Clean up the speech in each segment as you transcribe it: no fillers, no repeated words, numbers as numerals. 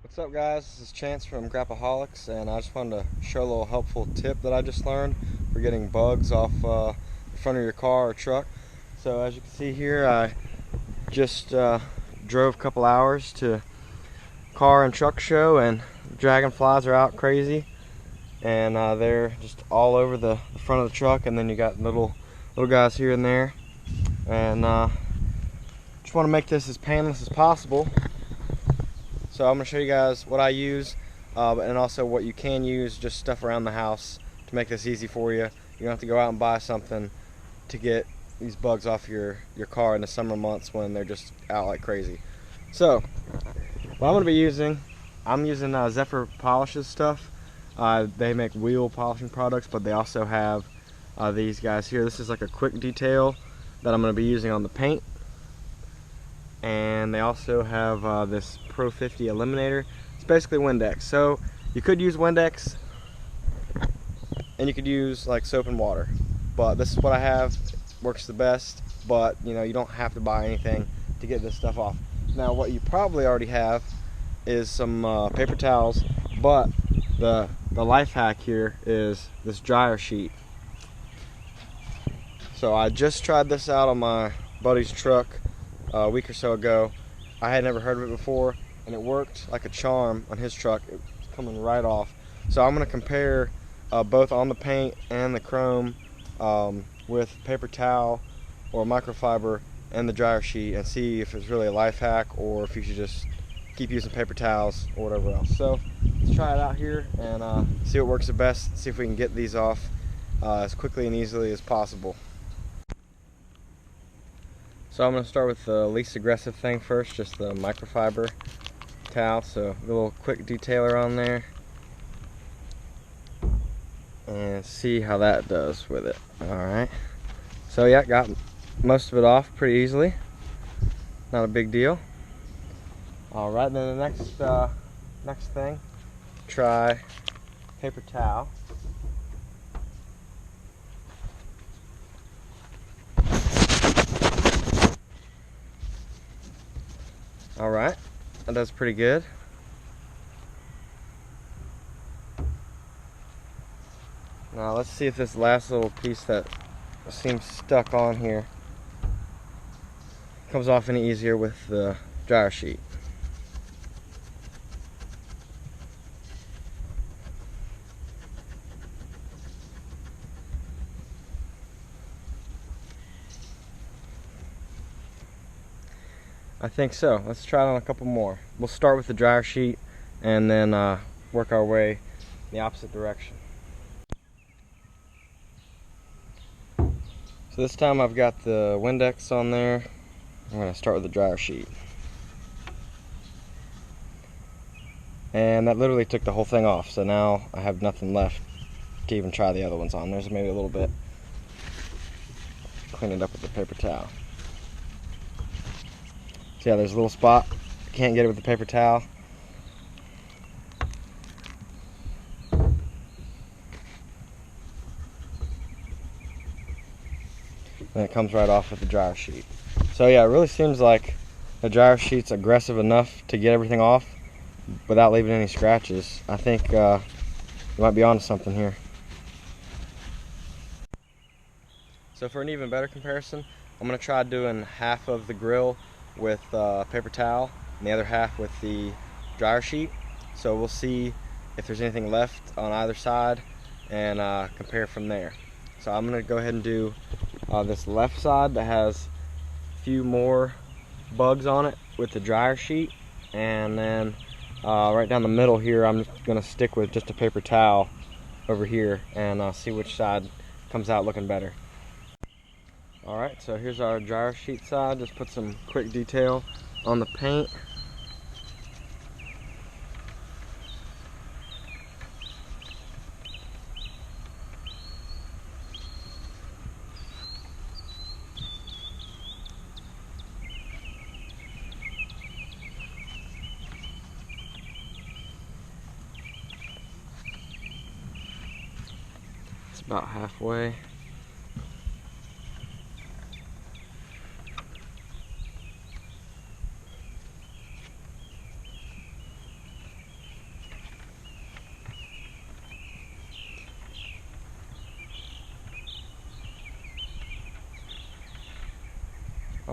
What's up, guys? This is Chance from Graphaholics, and I just wanted to show a little helpful tip that I just learned for getting bugs off the front of your car or truck. So as you can see here, I just drove a couple hours to car and truck show, and dragonflies are out crazy, and they're just all over the front of the truck, and then you got little guys here and there. And just want to make this as painless as possible. So I'm going to show you guys what I use and also what you can use, just stuff around the house to make this easy for you. You don't have to go out and buy something to get these bugs off your car in the summer months when they're just out like crazy. So what I'm going to be using, I'm using Zephyr Polishes stuff. They make wheel polishing products, but they also have these guys here. This is like a quick detail that I'm going to be using on the paint. And they also have this Pro 50 Eliminator. It's basically Windex. So you could use Windex, and you could use like soap and water. But this is what I have. Works the best. But you know, you don't have to buy anything to get this stuff off. Now, what you probably already have is some paper towels. But the life hack here is this dryer sheet. So I just tried this out on my buddy's truck a week or so ago. I had never heard of it before, and it worked like a charm on his truck. It was coming right off. So I'm going to compare both on the paint and the chrome with paper towel or microfiber and the dryer sheet, and see if it's really a life hack or if you should just keep using paper towels or whatever else. So let's try it out here and see what works the best, see if we can get these off as quickly and easily as possible. So I'm going to start with the least aggressive thing first, just the microfiber towel. So a little quick detailer on there, and see how that does with it. Alright, so yeah, got most of it off pretty easily, not a big deal. Alright, then the next thing, try paper towel. Alright, that does pretty good. Now let's see if this last little piece that seems stuck on here comes off any easier with the dryer sheet. I think so. Let's try it on a couple more. We'll start with the dryer sheet and then work our way in the opposite direction. So this time I've got the Windex on there. I'm going to start with the dryer sheet. And that literally took the whole thing off, so now I have nothing left to even try the other ones on. There's maybe a little bit. Clean it up with the paper towel. So yeah, there's a little spot. Can't get it with the paper towel. And it comes right off with the dryer sheet. So yeah, it really seems like the dryer sheet's aggressive enough to get everything off without leaving any scratches. I think you might be onto something here. So for an even better comparison, I'm going to try doing half of the grill with paper towel and the other half with the dryer sheet. So we'll see if there's anything left on either side and compare from there. So I'm going to go ahead and do this left side that has a few more bugs on it with the dryer sheet, and then right down the middle here I'm just going to stick with just a paper towel over here and see which side comes out looking better. Alright, so here's our dryer sheet side. Just put some quick detail on the paint. It's about halfway.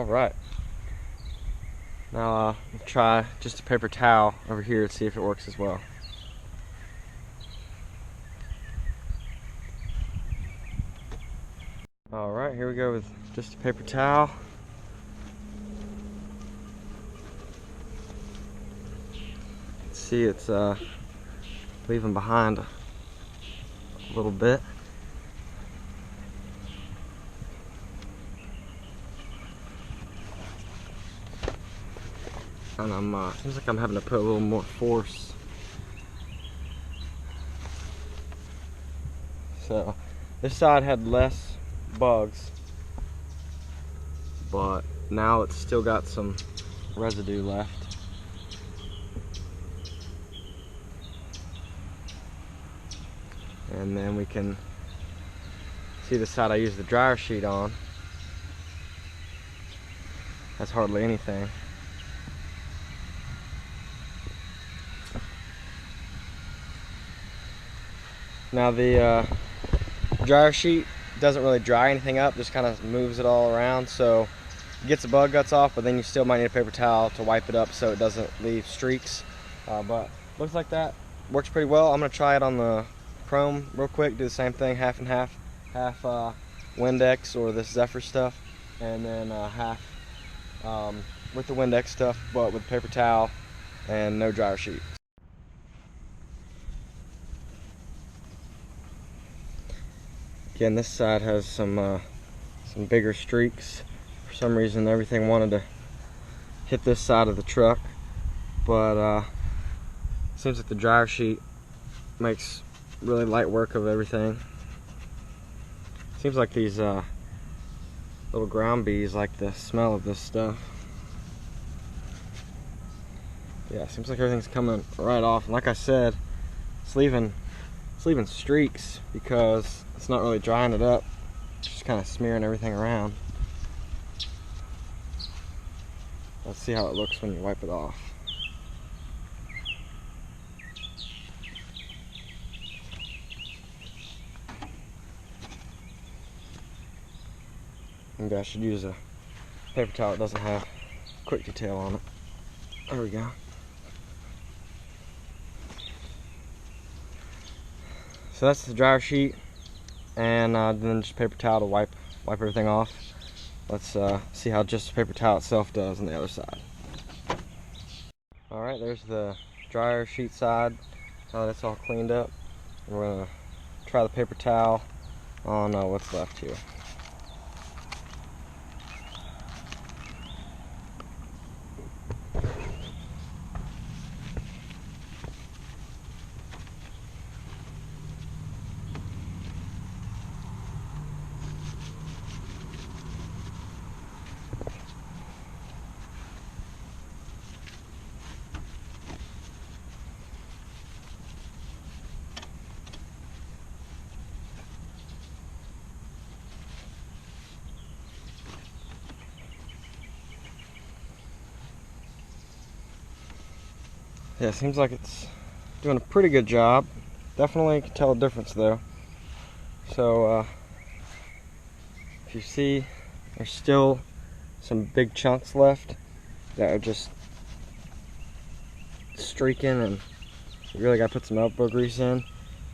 All right. Now I'll try just a paper towel over here to see if it works as well. All right, here we go with just a paper towel. See, it's leaving behind a little bit. And seems like I'm having to put a little more force. So this side had less bugs, but now it's still got some residue left. And then we can see the side I used the dryer sheet on. That's hardly anything. Now the dryer sheet doesn't really dry anything up, just kind of moves it all around, so it gets the bug guts off, but then you still might need a paper towel to wipe it up so it doesn't leave streaks. But looks like that works pretty well. I'm going to try it on the Chrome real quick, do the same thing, half and half, half Windex or this Zephyr stuff, and then half with the Windex stuff, but with paper towel and no dryer sheet. Again, this side has some bigger streaks. For some reason, everything wanted to hit this side of the truck, but seems like the dryer sheet makes really light work of everything. Seems like these little ground bees like the smell of this stuff. Yeah, seems like everything's coming right off. And like I said, it's leaving streaks because it's not really drying it up. It's just kind of smearing everything around. Let's see how it looks when you wipe it off. Maybe I should use a paper towel that doesn't have quick detail on it. There we go. So that's the dryer sheet, and then just paper towel to wipe everything off. Let's see how just the paper towel itself does on the other side. All right, there's the dryer sheet side. Now that it's all cleaned up, we're gonna try the paper towel on what's left here. Yeah, it seems like it's doing a pretty good job. Definitely can tell a difference though. So if you see, there's still some big chunks left that are just streaking, and you really got to put some elbow grease in.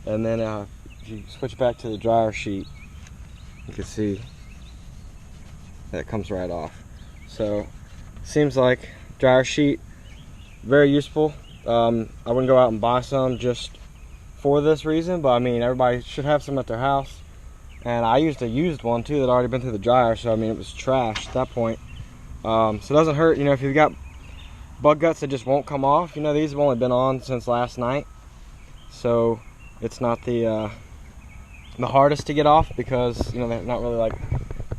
And then if you switch back to the dryer sheet, you can see that it comes right off. So seems like dryer sheet, very useful. I wouldn't go out and buy some just for this reason, but I mean, everybody should have some at their house. And I used a used one too that had already been through the dryer, so I mean, it was trash at that point. So it doesn't hurt, you know, if you've got bug guts that just won't come off. You know, these have only been on since last night, so it's not the hardest to get off, because you know they're not really like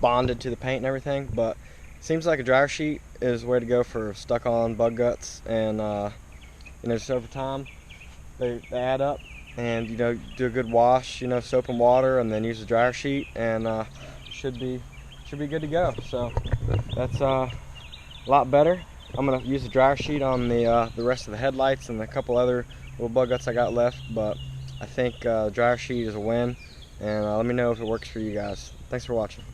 bonded to the paint and everything. But it seems like a dryer sheet is where to go for stuck on bug guts, and you know, just over time they add up, and you know, do a good wash, you know, soap and water, and then use the dryer sheet, and should be good to go. So that's a lot better. I'm gonna use the dryer sheet on the rest of the headlights and a couple other little bug guts I got left, but I think dryer sheet is a win, and let me know if it works for you guys. Thanks for watching.